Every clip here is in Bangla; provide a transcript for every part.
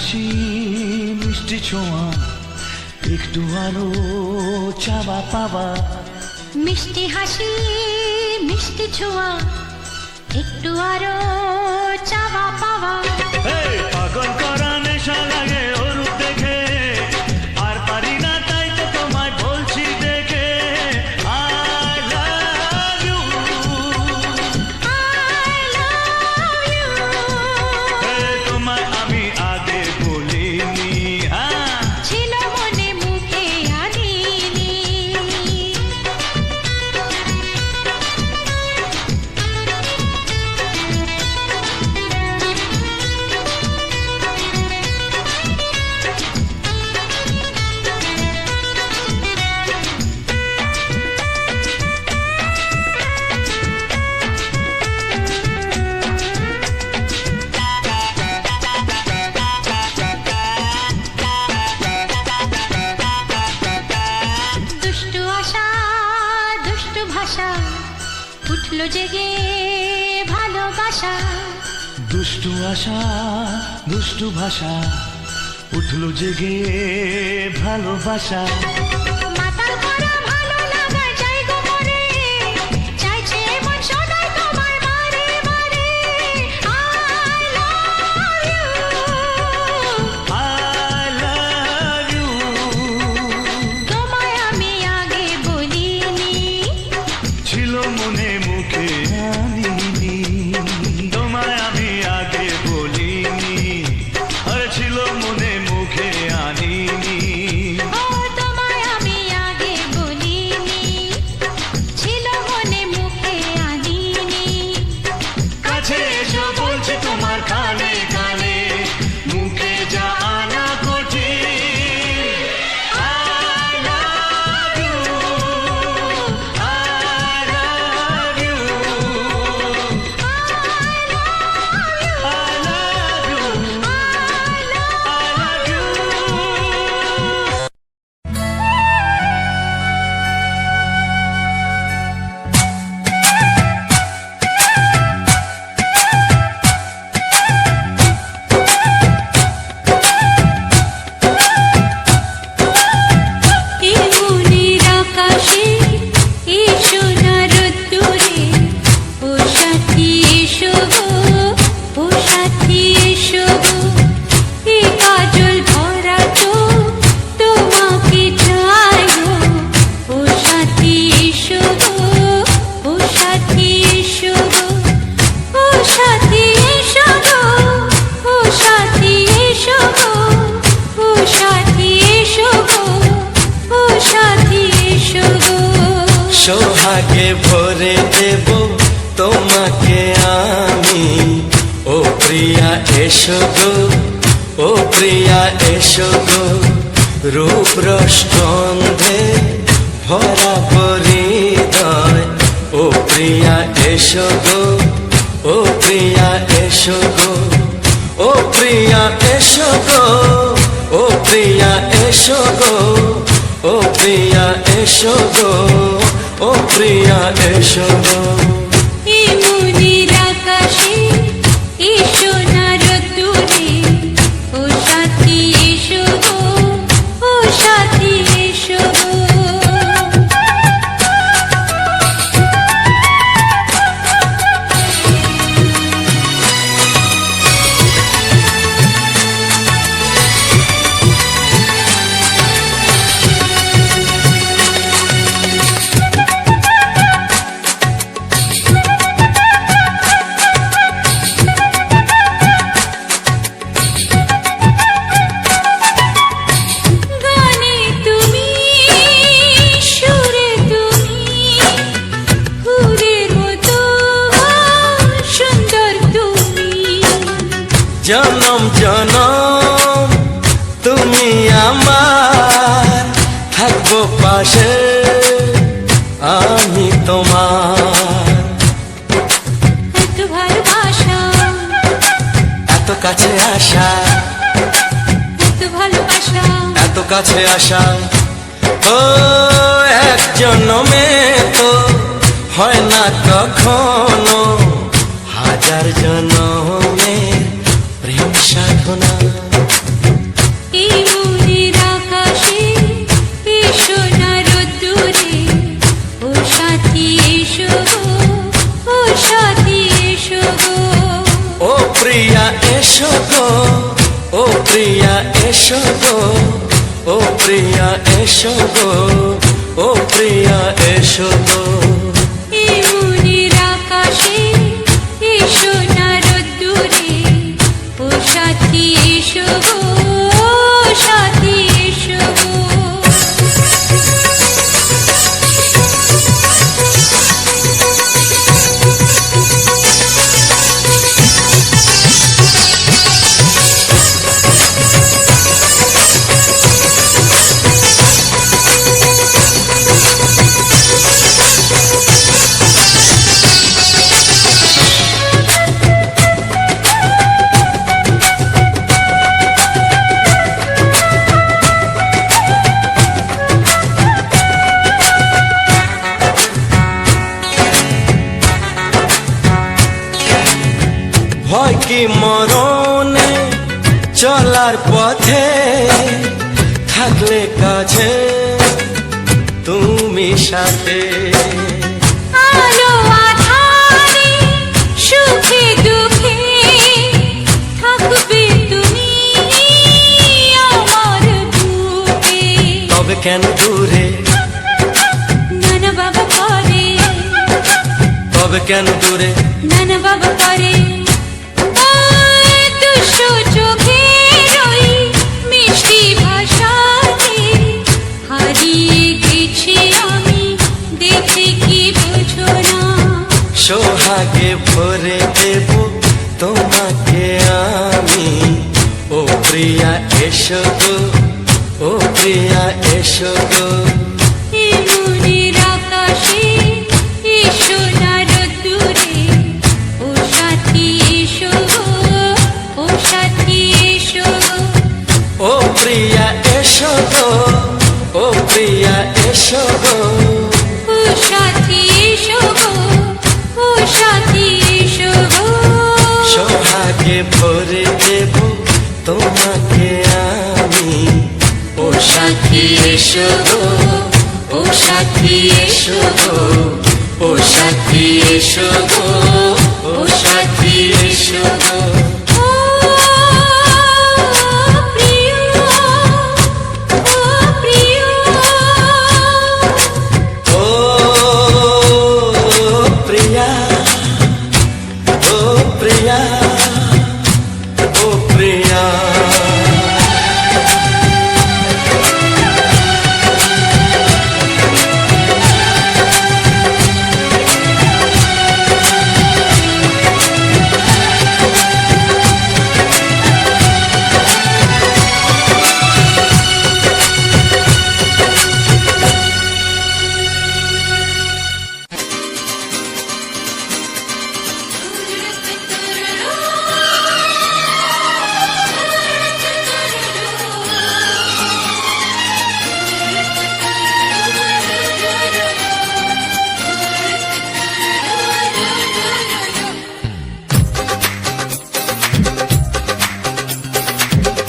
হাসি মিষ্টি ছোঁয়া একটু আরো চাওয়া পাওয়া মিষ্টি হাসি মিষ্টি ছোঁয়া একটু আরো চাওয়া পাওয়া পাগল করা নেশা লাগে ওর দেখে আর পারি না তাই তো তোমায় বলছি দেখে I love you I love you তোমায় আমি আগে বলিনি ছিল মনে মুখে আনিনি দুষ্টু আশা দুষ্টু ভাষা উঠলো জেগে ভালোবাসা দুষ্টু আশা দুষ্টু ভাষা উঠলো জেগে ভালোবাসা মাতাল করা ভালো লাগার জায়গা মরে চাইছে মন সদাই তোমায় মারে মারে I love you I love you তোমায় আমি আগে বলিনি ছিল মনে মুখে আনিনি তোমায় আমি আগে বলিনি আর ছিল মনে মুখে আনিনি ও তোমায় আমি আগে বলিনি ছিল মনে মুখে আনিনি কাছে এসো বলছি তোমার কানে কানে মুখে যা আনা কঠিন I love you I love you I love you I love you এই মনের আকাশে এই সোনার রোদ্দুরে ও সাথী এসো গো ও সাথী এসো গো এই কাজল ভরা চোখ তোমাকে চাই গো ও সাথী এসো গো ও সাথী এসো গো ও সাথী এসো গো ও সাথী এসো গো ও সাথী এসো গো ও সাথী এসো গো সোহাগে ভরে দেব তোমাকে আমি ও প্রিয়া এসো গো ও প্রিয়া এসো গো রূপ রস গন্ধে ভরা পরিদয় ও প্রিয়া এসো গো ও প্রিয়া এসো গো ও প্রিয়া এসো গো ও প্রিয়া এসো গো ও প্রিয়া এসো গো ও প্রিয়া এসো গো এই মনের আকাশে এই সোনার রোদ্দুরে ও সাথী এসো গো ও সাথী এসো গো গানে তুমি সুরে তুমি ফুলের মতো সুন্দর তুমি জনম জনম তুমি আমার থাকবো পাশে আমি তোমার এত ভালোবাসা এত কাছে আসা এত ভালোবাসা এত কাছে আসা ও এক জন্মে তো হয় না কখনো হাজার জন্মের প্রেম সাধনা এসো গো ও প্রিয়া এসো গো ও প্রিয়া এসো গো এই মনের আকাশে এসো না রোদ্দুরে ও সাথী এসো গো ও সাথী এসো গো ভয় কি মরণে চলার পথে থাকলে কাছে তুমি সাথে আলো আঁধারে সুখে দুঃখে থাকবে তুমি আমার বুকে তবে কেন দূরে নানা বাবা করে তবে কেন দূরে নানা বাবা করে দুশো চোখের ওই মিষ্টি ভাষাতে হারিয়ে গেছি আমি দেখে কি বোঝো না সোহাগে ভরে দেব তোমাকে আমি ও প্রিয়া এসো গো ও প্রিয়া এসো গো এই মনের আকাশে এসো না রোদ্দুরে ও সাথী এসো গো ও সাথী এসো গো ও প্রিয়া এসো গো ও প্রিয়া এসো গো ও সাথী এসো গো ও সাথী এসো গো সোহাগে ভরে দেব তোমাকে আমি ও সাথী এসো গো ও সাথী এসো গো ও সাথী এসো গো ও সাথী এসো গো ও প্রিয় ও প্রিয় ও প্রিয়া ও প্রিয়া ও প্রিয়া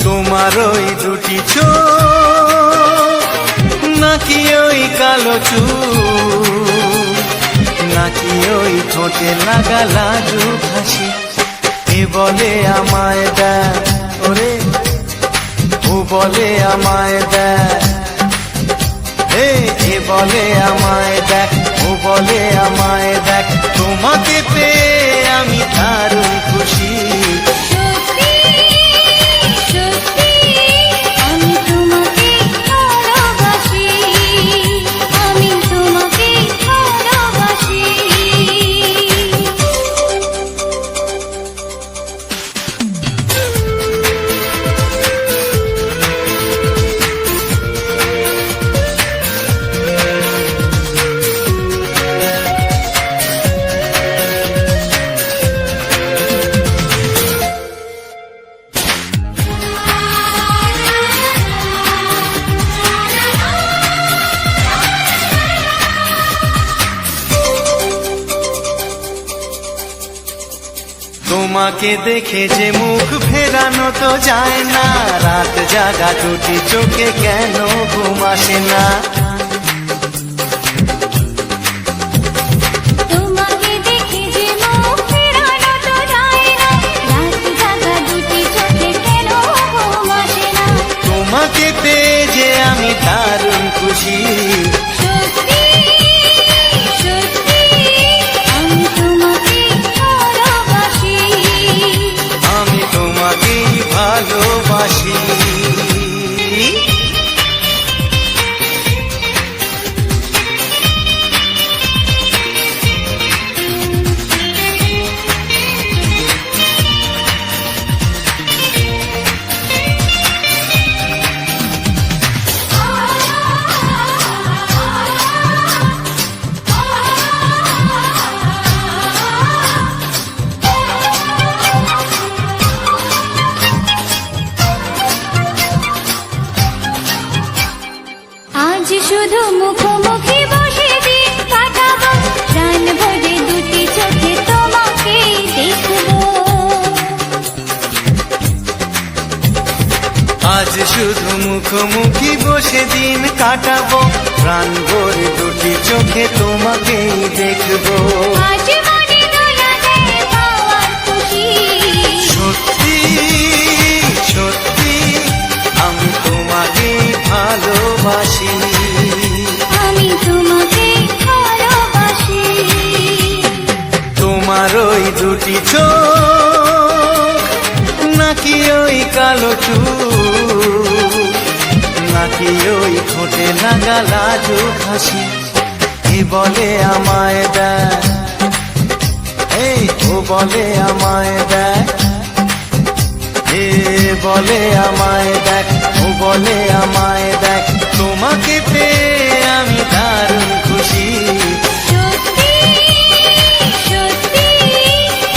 তোমার ওই দুটি চোখ নাকি ওই কালো চুল নাকি ওই ঠোঁটে লাগা লাজু হাসি এ বলে আমায় দেখ ওরে ও বলে আমায় দেখ এ বলে আমায় দেখ ও বলে আমায় দেখ তোমাকে পেয়ে আমি দারুণ খুশি সত্যি সত্যি আমি তোমাকে ভালোবাসি আমি তোমাকে ভালোবাসি তোমাকে দেখে যে মুখ ফেরানো তো যায় না রাত জাগা দুটি চোখে কেন ঘুম আসে না তোমাকে দেখে যে মুখ ফেরানো তো যায় না রাত জাগা দুটি চোখে কেন ঘুম আসে না খুশি। সত্যি সত্যি আমি তোমাকে ভালোবাসি, আমি তোমাকেই ভালোবাসি। আজ শুধু মুখোমুখি বসে দিন কাটাবো, প্রাণ ভরে দুটি চোখে তোমাকে দেখবো। আজ শুধু মুখোমুখি বসে দিন কাটাবো, প্রাণ ভরে দুটি চোখে তোমাকেই দেখবো। আজ মনে দোলাতে পাওয়ার খুশি, সত্যি সত্যি আমি তোমাকেই ভালোবাসি। আমি তোমাকে ভালোবাসি। তোমার ওই দুটি চোখ, নাকি ওই কালো চুল, নাকি ওই ঠোঁটে লাগা লাজুক হাসি, এ বলে আমায় দেয়, এই ও বলে আমায় দেয়, এ বলে আমায় দেখ, ও বলে আমায় দেখ, তোমাকে পেয়ে আমি দারুণ খুশি। সত্যি সত্যি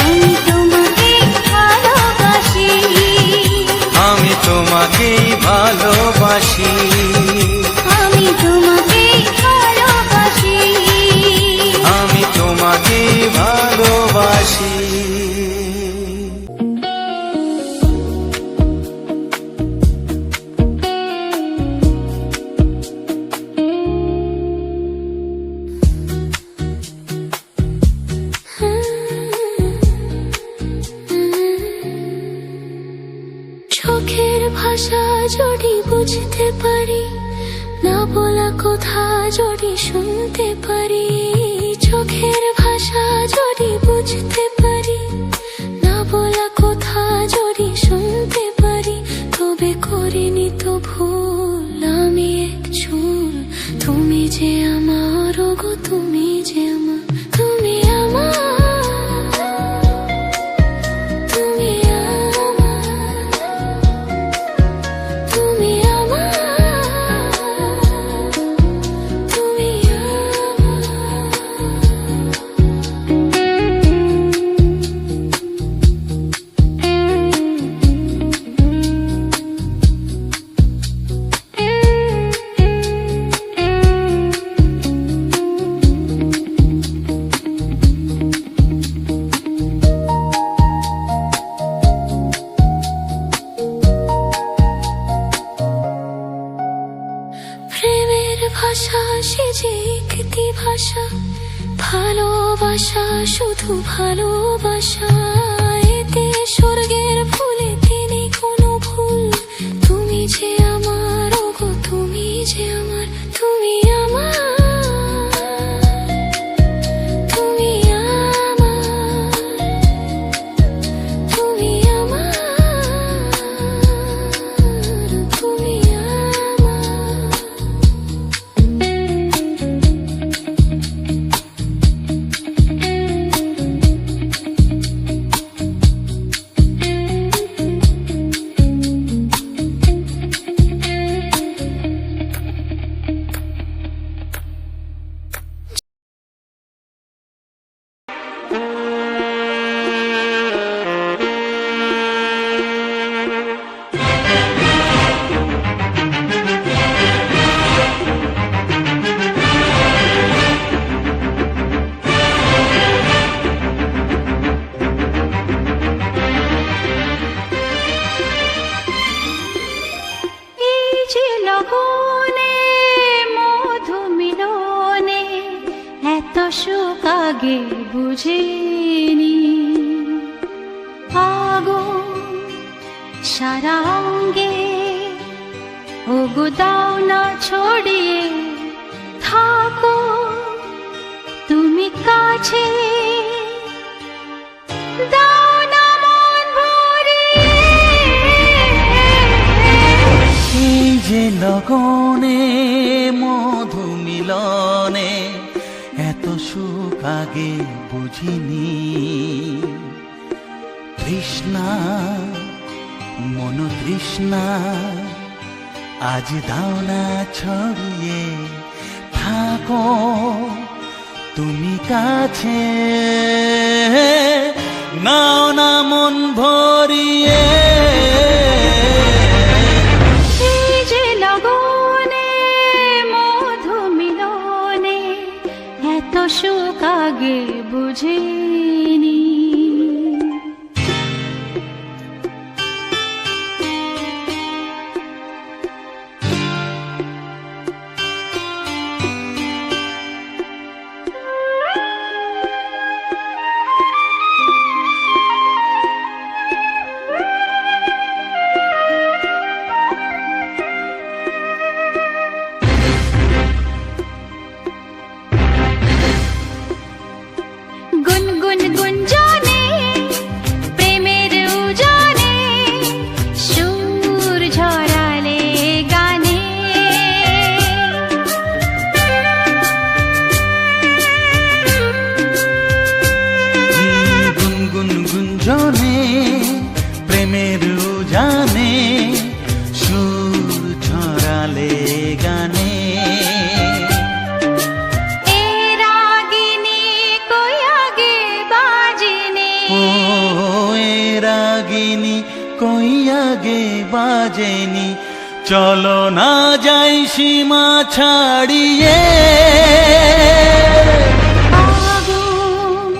আমি তোমাকে ভালোবাসি, আমি তোমাকেই ভালোবাসি। আমি তোমাকে ভালোবাসি। আমি তোমাকেই ভালোবাসি। চোখের ভাষা যদি বুঝতে পারি, না বলা কথা যদি শুনতে পারি, চোখের ভাষা যদি বুঝতে পারি, না বলা কথা যদি শুনতে পারি, তবে করিনি তো ভুল আমি এক চুল। তুমি যে আমার, ওগো তুমি যে আমার, তুমি আমার, তুমি আমার, তুমি আমার, তুমি প্রেমের ভাষা সে যে একটি ভাষা, ভালোবাসা শুধু ভালোবাসা, এতে স্বর্গের ফুলে তিনি কোনো ভুল। তুমি যে আমার, ওগো তুমি যে আমার, তুমি আমার, তুমি আমার, তুমি আমার, তুমি আমার। সুখ আগে বুঝিনি, আগুন সারা অঙ্গে ওগো দাও না ছড়িয়ে কাছে দাও না মন ভরিয়ে। এই যে লগনে মধু মিলনে এত সুখ আগে বুঝিনি। তৃষ্ণা মন তৃষ্ণা আজ দাও না ছড়িয়ে, থাকো তুমি কাছে, নাও না মন ভরিয়ে। এই যে লগনে মধু মিলনে এত সুখ আগে বুঝিনি। গুনগুন গুঞ্জনে প্রেমের উজানে সুর ঝরালে গানে। গুনগুন গুঞ্জনে প্রেমের উজানে সুর ছড়ালে গানে। এ রাগিনী কই আগে বাজেনি। ও এ রাগিনী কই আগে বাজেনি, চলো না যাই সীমা ছাড়িয়ে। আগুন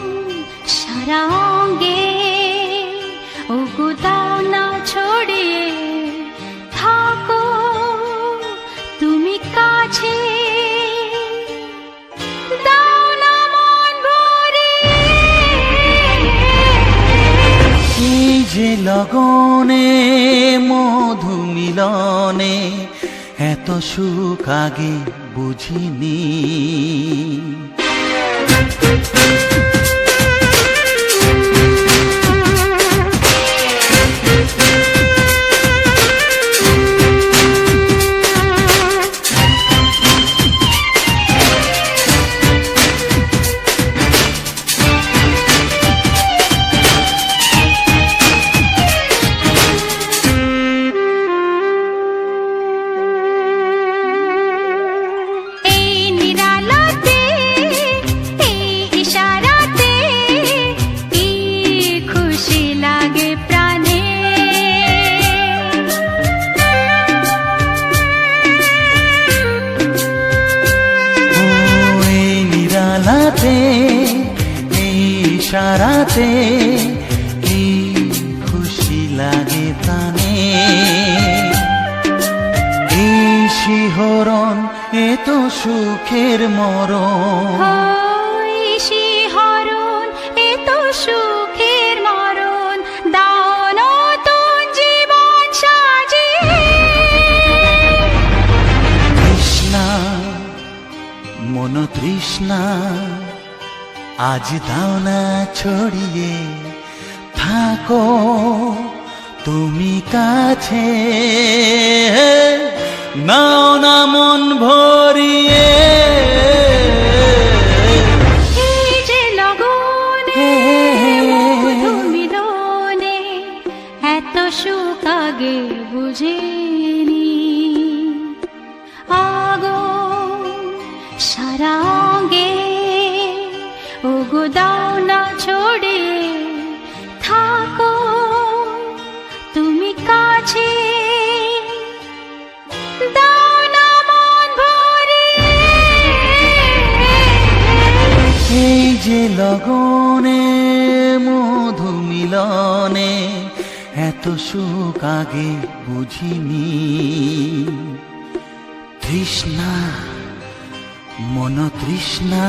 সারা অঙ্গে ওগো দাও না ছড়িয়ে, থাকো তুমি কাছে, দাও না মন ভরিয়ে। এই যে লগনে মধু মিলনে এত সুখ আগে বুঝিনি। এই নিরালাতে এই ইশারাতে কি খুশি লাগে প্রাণে। ও এই নিরালাতে এই ইশারাতে কি খুশি লাগে প্রাণে। এই শিহরণ এ তো সুখের মরণ। ওই শিহরণ এ তো সুখের মরণ, দাও নতুন জীবন সাজিয়ে। তৃষ্ণা মন তৃষ্ণা আজ দাও না ছড়িয়ে, থাকো তুমি কাছে, নাও না মন ভরিয়ে। এই যে লগনে মধু মিলনে এত সুখ আগে বুঝিনি। আগুন সারা অঙ্গে ওগো দাও না ছড়িয়ে, থাকো তুমি কাছে, দাও না মন ভরিয়ে। এই যে লগনে মধু মিলনে এত সুখ আগে বুঝিনি। তৃষ্ণা মন তৃষ্ণা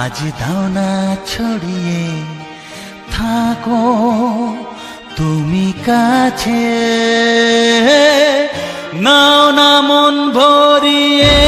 আজ দাও না ছড়িয়ে, থাকো তুমি কাছে, নাও না মন ভরিয়ে।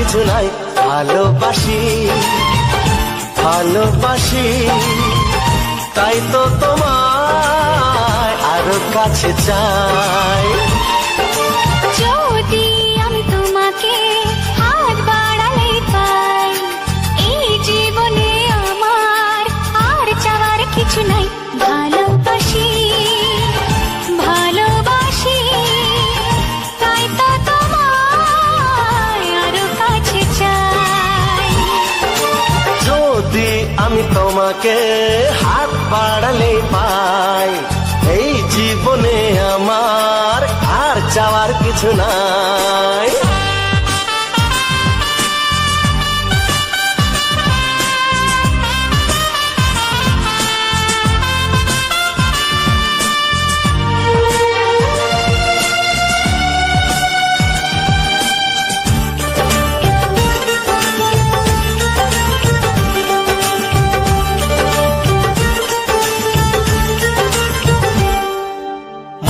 কিছু নাই। ভালোবাসি ভালোবাসি তাই তো তোমায় আরো কাছে চাই। যদি আমি তোমাকে হাত বাড়ালে পাই, এই জীবনে আমার আর চাওয়ার কিছু নাই। ভালোবাসি ভালোবাসি তাই তো তোমায় আরো কাছে চাই। যদি আমি তোমাকে হাত বাড়ালে পাই, এই জীবনে আমার আর চাওয়ার কিছু নাই।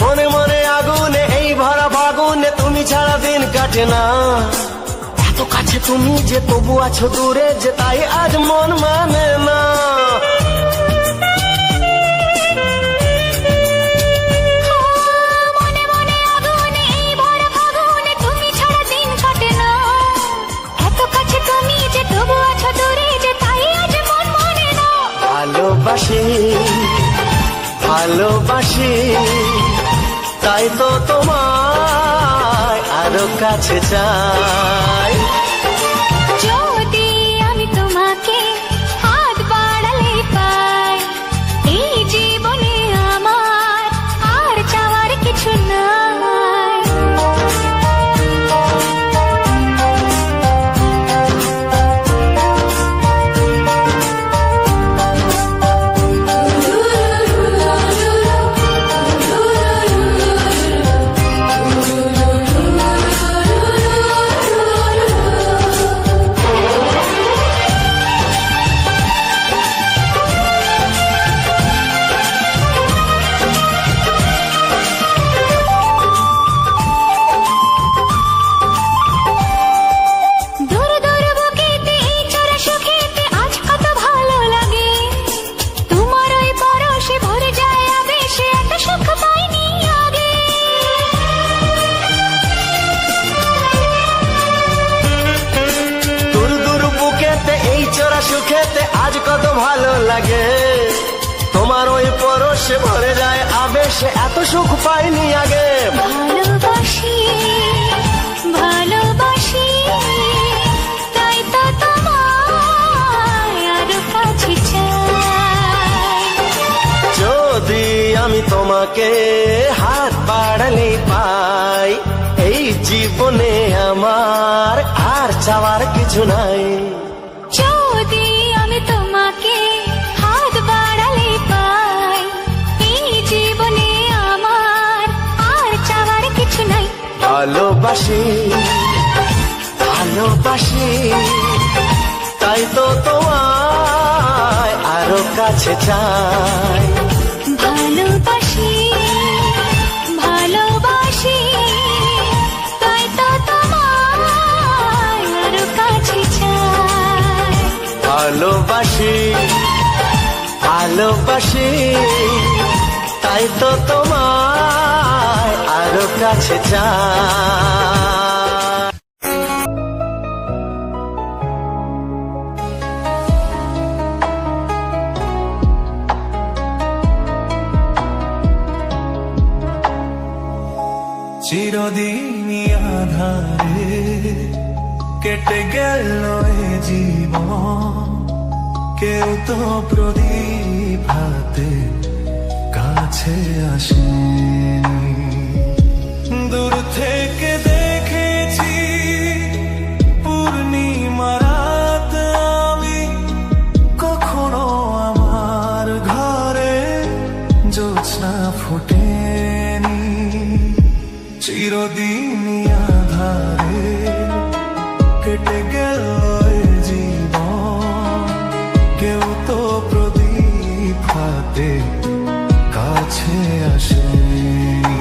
মনে মনে আগুনে এই ভরা ফাগুনে তুমি ছাড়া দিন কাটে না। এত কাছে তুমি যে তবু আছো দূরে, যে তাই আজ মন মানে না। মনে মনে আগুনে এই ভরা ফাগুনে তুমি ছাড়া দিন কাটে না। এত কাছে তুমি যে তবু আছো দূরে, যে তাই আজ মন মানে না। ভালোবাসি ভালোবাসি তাই তো তোমায় আরো কাছে চাই। যদি আমি তোমাকে হাত বাড়ালে পাই, এই জীবনে আমার আর চাওয়ার কিছু নাই। দূর দূর বুকেতে এই চোরা সুখেতে আজ কত ভালো লাগে। তোমার ওই পরশে ভরে যায় আবেশে, এত সুখ পাইনি আগে। দূর দূর বুকেতে এই চোরা সুখেতে আজ কত ভালো লাগে। তোমার ওই পরশে ভরে যায় আবেশে, এত সুখ পাইনি আগে। ভালোবাসি ভালোবাসি তাই তো তোমায় আরো কাছে চাই। যদি আমি তোমাকে হাত বাড়ালে পাই, এই জীবনে আমার আর চাওয়ার কিছু নাই। যদি আমি তোমাকে হাত বাড়ালে পাই, এই জীবনে আমার আর চাওয়ার কিছু নাই। ভালোবাসি ভালোবাসি তাই তো তোমায় আরো কাছে চাই। ভালোবাসি ভালোবাসি তাই তো তোমায় আরো কাছে চাই। ভালোবাসি ভালোবাসি তাই তো তোমায় আরো কাছে চাই। চিরদিনই আধারে কেটে গেল এ জীবন, কেউ তো প্রদীপ হাতে কাছে আসেনি। দূর থেকে দেখেছি পূর্ণিমা রাত আমি, কখনো আমার ঘরে জ্যোৎস্না ফোটেনি। চিরদিনই আধারে কেটে গেল এ জীবন, কেউ তো প্রদীপ হাতে কাছে আসেনি।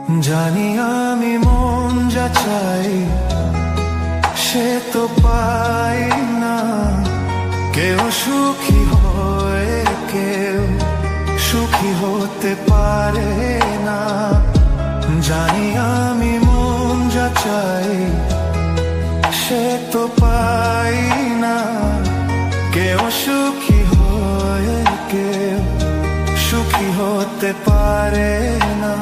জানি আমি মন যা চাই সে তো পাই না, কেউ সুখী হয়ে কেউ সুখী হতে পারে না। জানি আমি মন যা চাই সে তো পাই না, কেউ সুখী হয়ে কেউ সুখী হতে পারে না।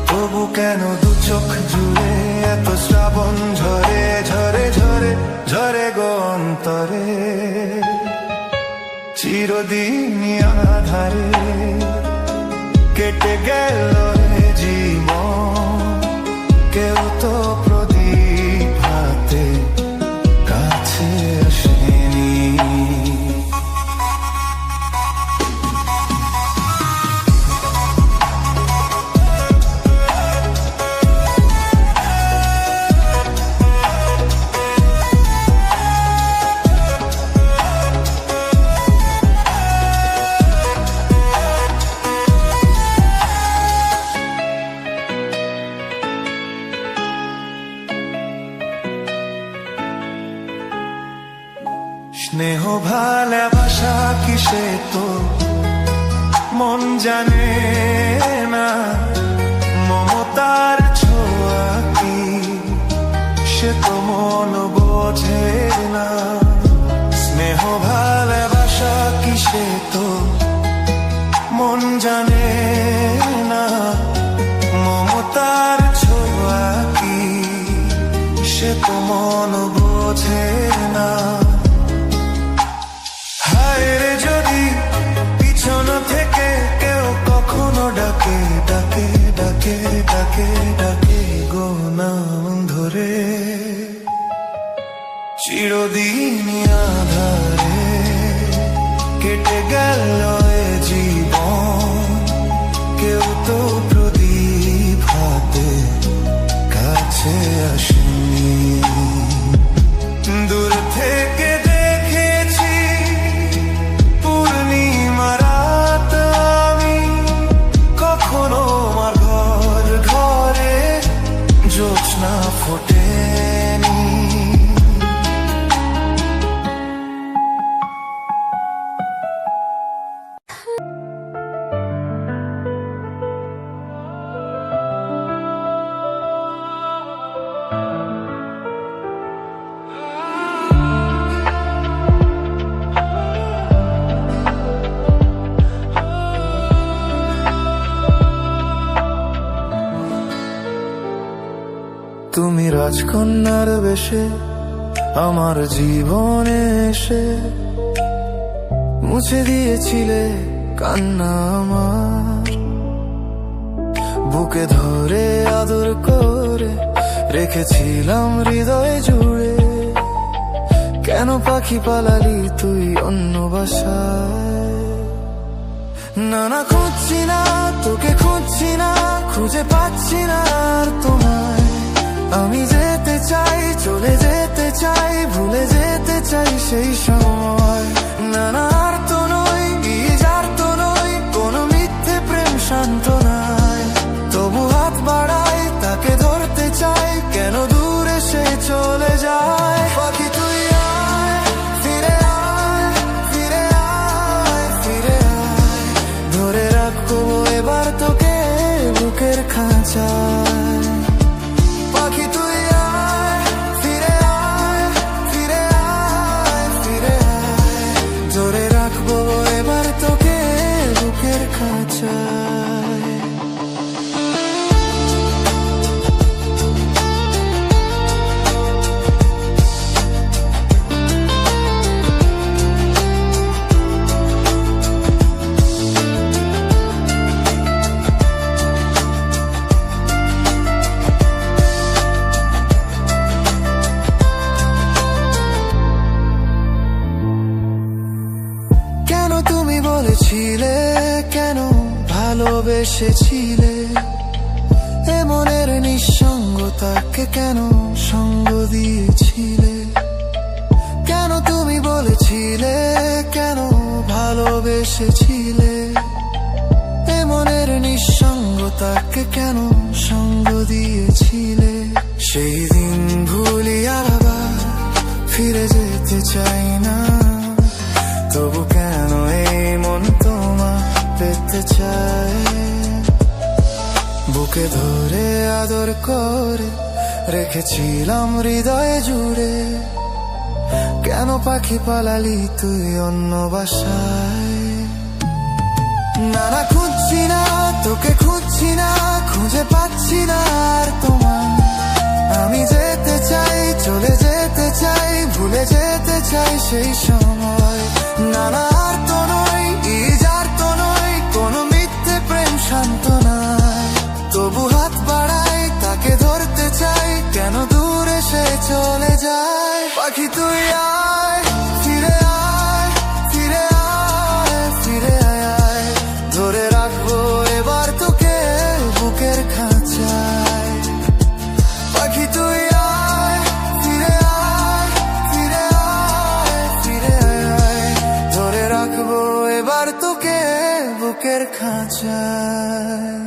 তবু কেন দু চোখ জুড়ে এত শ্রাবণ ঝরে ঝরে ঝরে ঝরে গো অন্তরে, চিরদিন আধারে কেটে গেল এ জীবন, কেউ তো প্রদীপ হাতে কাছে আসেনি। স্নেহ ভালোবাসা কিসে তো মন জানে না, মমতার ছোঁয়া কি সে তো মন বোঝে না। স্নেহ ভালোবাসা কিসে তো মন জানে না, মমতার ছোঁয়া কি সে তো মন বোঝে না। হায়রে যদি পিছন থেকে কেউ কখনো ডাকে ডাকে ডাকে ডাকে ডাকে গো নাম ধরে, চিরদিন আধারে কেটে গেল এ জীবন, কেউ তো প্রদীপ হাতে কাছে আসেনি। দূর থেকে দেখেছি পূর্ণিমা রাত আমি, কখনো আমার ঘর ঘরে জ্যোৎস্না ফোটেনি। তুমি রাজকন্যার বেশে আমার জীবনে এসে মুছে দিয়েছিলে কান্না আমার, বুকে ধরে আদর করে রেখেছিলাম হৃদয় জুড়ে। কেন পাখি পালালি তুই অন্য বাসায়? না না খুঁজছি না তোকে, খুঁজছি না, খুঁজে পাচ্ছি না আর তোমায়। আমি যেতে চাই, চলে যেতে চাই, ভুলে যেতে চাই সেই সময়। না না আর তো নই, যার তো নই, কোনো মিথ্যে প্রেম শান্ত নাই। তবু হাত বাড়াই, তাকে ধরতে চাই, কেন দূরে সে চলে যায়। পাখি তুই আয়, ফিরে আয়, ফিরে আয়, ফিরে আয়, ধরে রাখবো এবার তোকে বুকের খাঁচায়। পাখি তুই আয়, ফিরে আয়, ফিরে আয়, ফিরে আয়, ধরে রাখবো এবার তোকে বুকের খাঁচায়। বলেছিলে কেন ভালোবেসেছিলে, এ মনের নিঃসঙ্গতাকে কেন সঙ্গ দিয়েছিলে। কেন তুমি বলেছিলে কেন ভালোবেসেছিলে, এ মনের নিঃসঙ্গতা তাকে কেন সঙ্গ দিয়েছিলে? সেই দিন ভুলি আবার ফিরে যেতে চাই না, তবু কেন এই মন তোমার পেতে চায়? বুকে ধরে আদর করে রেখেছিলাম হৃদয়ে জুড়ে, কেন পাখি পালালি তুই অন্য বাসায়? না না খুঁজছি না তোকে, খুঁজছি না, খুঁজে পাচ্ছি না আর তোমায়। আমি যেতে চাই, চলে যেতে চাই, ভুলে যেতে চাই সেই সময়। না না আর তো নয়, ইজার তো নয়, কোনো মিথ্যে প্রেম শান্ত নয়, তবু হাত বাড়াই তাকে ধরতে চাই, কেন দূরে সে চলে যায়? পাখি তুই আয়, ফিরে আয়, ফিরে আয়, ফিরে আয়, ধরে রাখবো এবার তোকে বুকের খাঁচায়। পাখি তুই আয়, ফিরে আয়, ফিরে আয়, ফিরে আয়, ধরে রাখবো এবার তোকে বুকের খাঁচায়।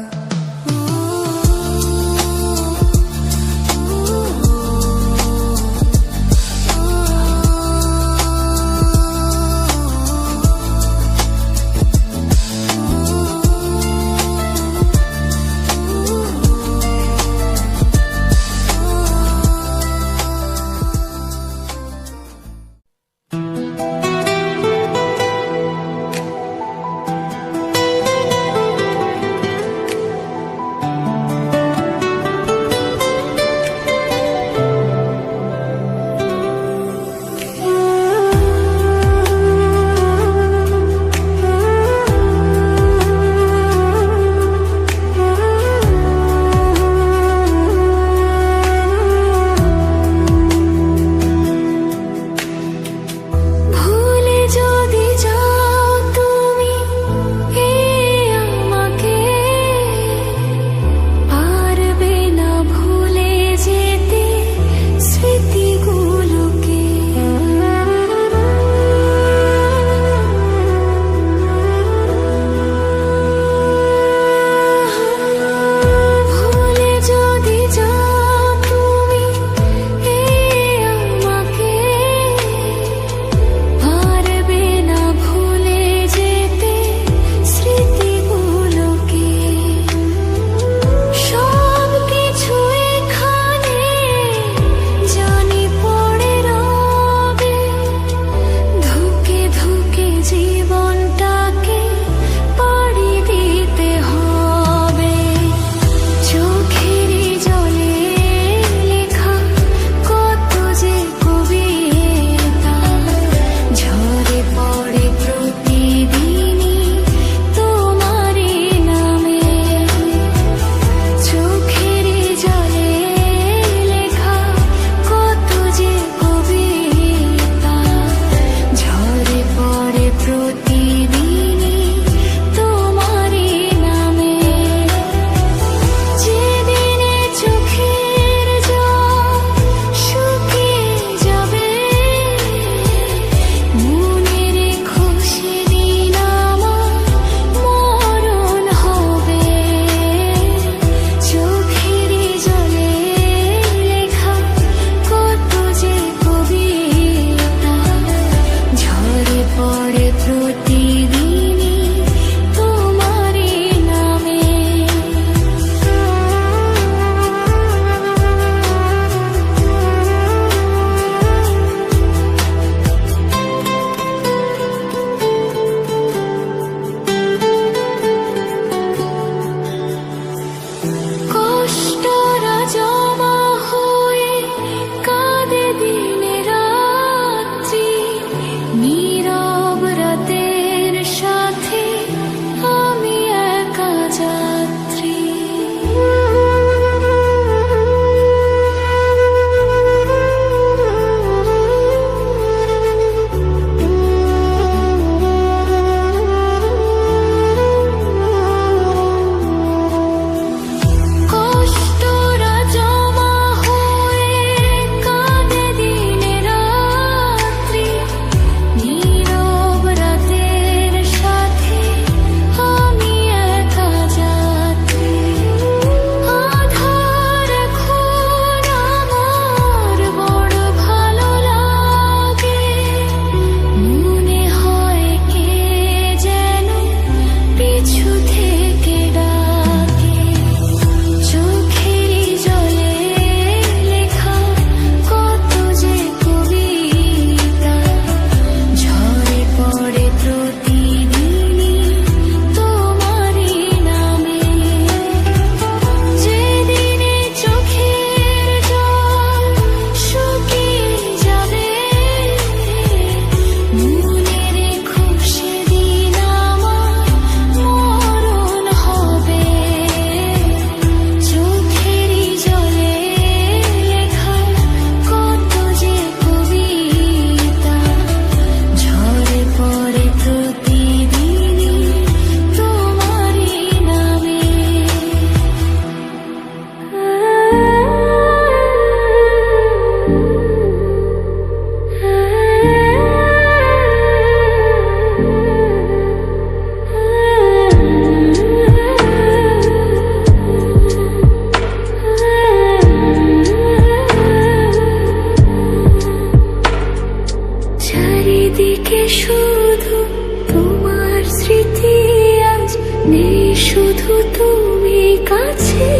শুধু তুমি কাছে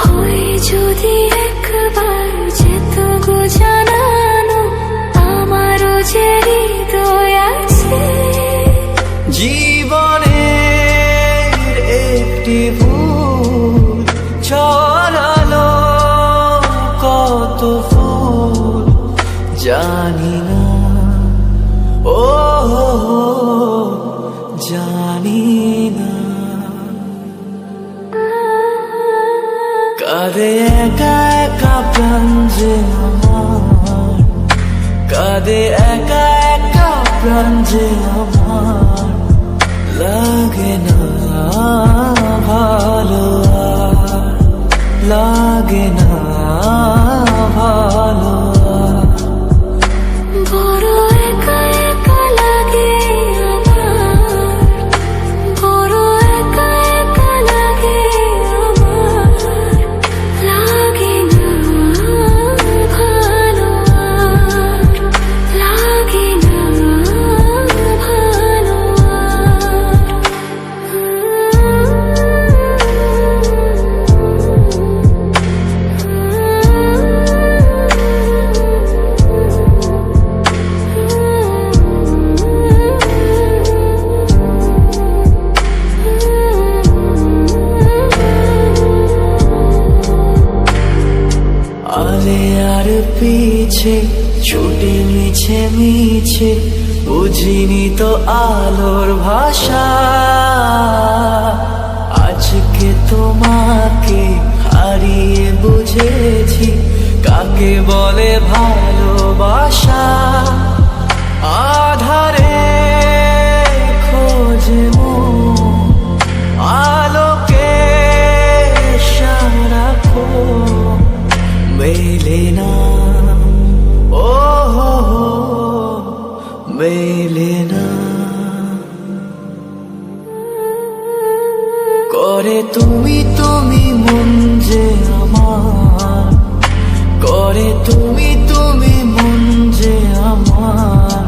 হয় যদি একবার যেত গো জানানো আমারও যে হৃদয় আছে। জীবনের একটি ভুল ছড়ালো কত ফুল জানি না, ও জানি না। কাঁদে একা একা প্রাণ যে আমার, কাঁদে একা একা প্রাণ যে আমার, লাগে না ভালো আর, লাগে না ভালো আর। বড় একা একা লাগে আমার, বড় একা একা লাগে আমার, লাগে না ভালো আর, লাগে না ভালো আলে আর পিছে ছুটে মিছে মিছে বুঝিনি তো আলোর ভাষা। আজকে তোমাকে হারিয়ে বুঝেছি কাকে বলে ভালোবাসা। আধারে খোঁজে মন আলোকে সারাক্ষণ মেলে না, ও মেলে না। করে তুমি তুমি মন যে আমার, করে তুমি তুমি মন যে আমার,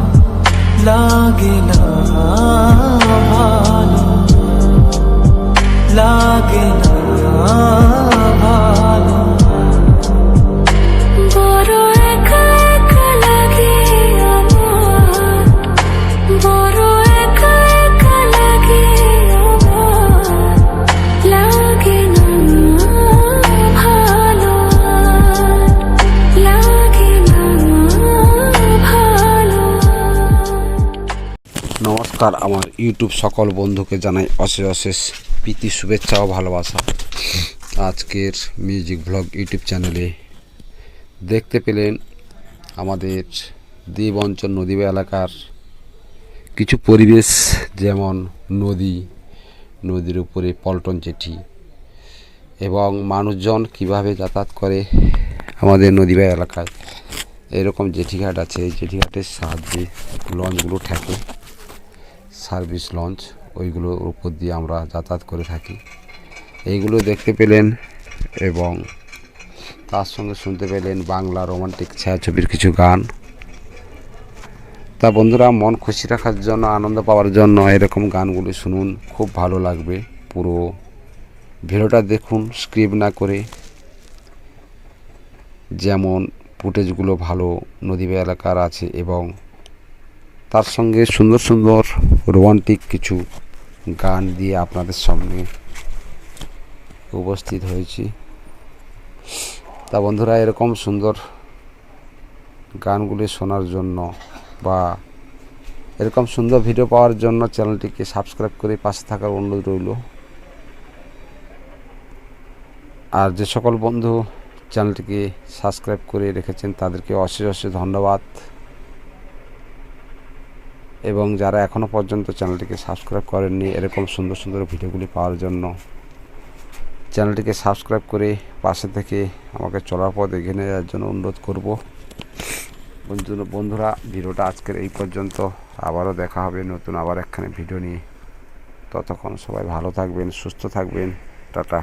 লাগে না ভালো, লাগে না ভালো। বড় একা একা লাগে আমার, বড় একা একা লাগে আমার, লাগে না ভালো আর, লাগে না ভালো। নমস্কার, আমার ইউটিউব সকল বন্ধুকে জানাই অশেষ অশেষ প্রীতি, শুভেচ্ছা ও ভালোবাসা। আজকের মিউজিক ব্লগ ইউটিউব চ্যানেলে দেখতে পেলেন আমাদের দ্বীপ অঞ্চল নদী এলাকার কিছু পরিবেশ, যেমন নদী, নদীর উপরে পল্টন জেটি এবং মানুষজন কিভাবে যাতায়াত করে আমাদের নদী এলাকায়। এরকম জেটিঘাট আছে, এই জেটিঘাটের সাহায্যে লঞ্চগুলো থাকে, সার্ভিস লঞ্চ, ওইগুলোর উপর দিয়ে আমরা যাতায়াত করে থাকি। এইগুলো দেখতে পেলেন এবং তার সঙ্গে শুনতে পেলেন বাংলা রোমান্টিক ছায়াছবির কিছু গান। তা বন্ধুরা, মন খুশি রাখার জন্য, আনন্দ পাওয়ার জন্য এরকম গানগুলি শুনুন, খুব ভালো লাগবে। পুরো ভিডিওটা দেখুন স্ক্রিপ্ট না করে, যেমন ফুটেজগুলো ভালো নদী এলাকার আছে এবং তার সঙ্গে সুন্দর সুন্দর রোমান্টিক কিছু গান দিয়ে আপনাদের সামনে উপস্থিত হয়েছি। তা বন্ধুরা, এরকম সুন্দর গানগুলি শোনার জন্য বা এরকম সুন্দর ভিডিও পাওয়ার জন্য চ্যানেলটিকে সাবস্ক্রাইব করে পাশে থাকার অনুরোধ রইল। আর যে সকল বন্ধু চ্যানেলটিকে সাবস্ক্রাইব করে রেখেছেন তাদেরকে অশেষ অশেষ ধন্যবাদ, এবং যারা এখনও পর্যন্ত চ্যানেলটিকে সাবস্ক্রাইব করেননি এরকম সুন্দর সুন্দর ভিডিওগুলি পাওয়ার জন্য চ্যানেলটিকে সাবস্ক্রাইব করে পাশে থেকে আমাকে চলার পথ এগিয়ে নিয়ে যাওয়ার জন্য অনুরোধ করব। বন্ধুরা, ভিডিওটা আজকের এই পর্যন্ত, আবারও দেখা হবে নতুন আবার একখানে ভিডিও নিয়ে। ততক্ষণ সবাই ভালো থাকবেন, সুস্থ থাকবেন, টাটা।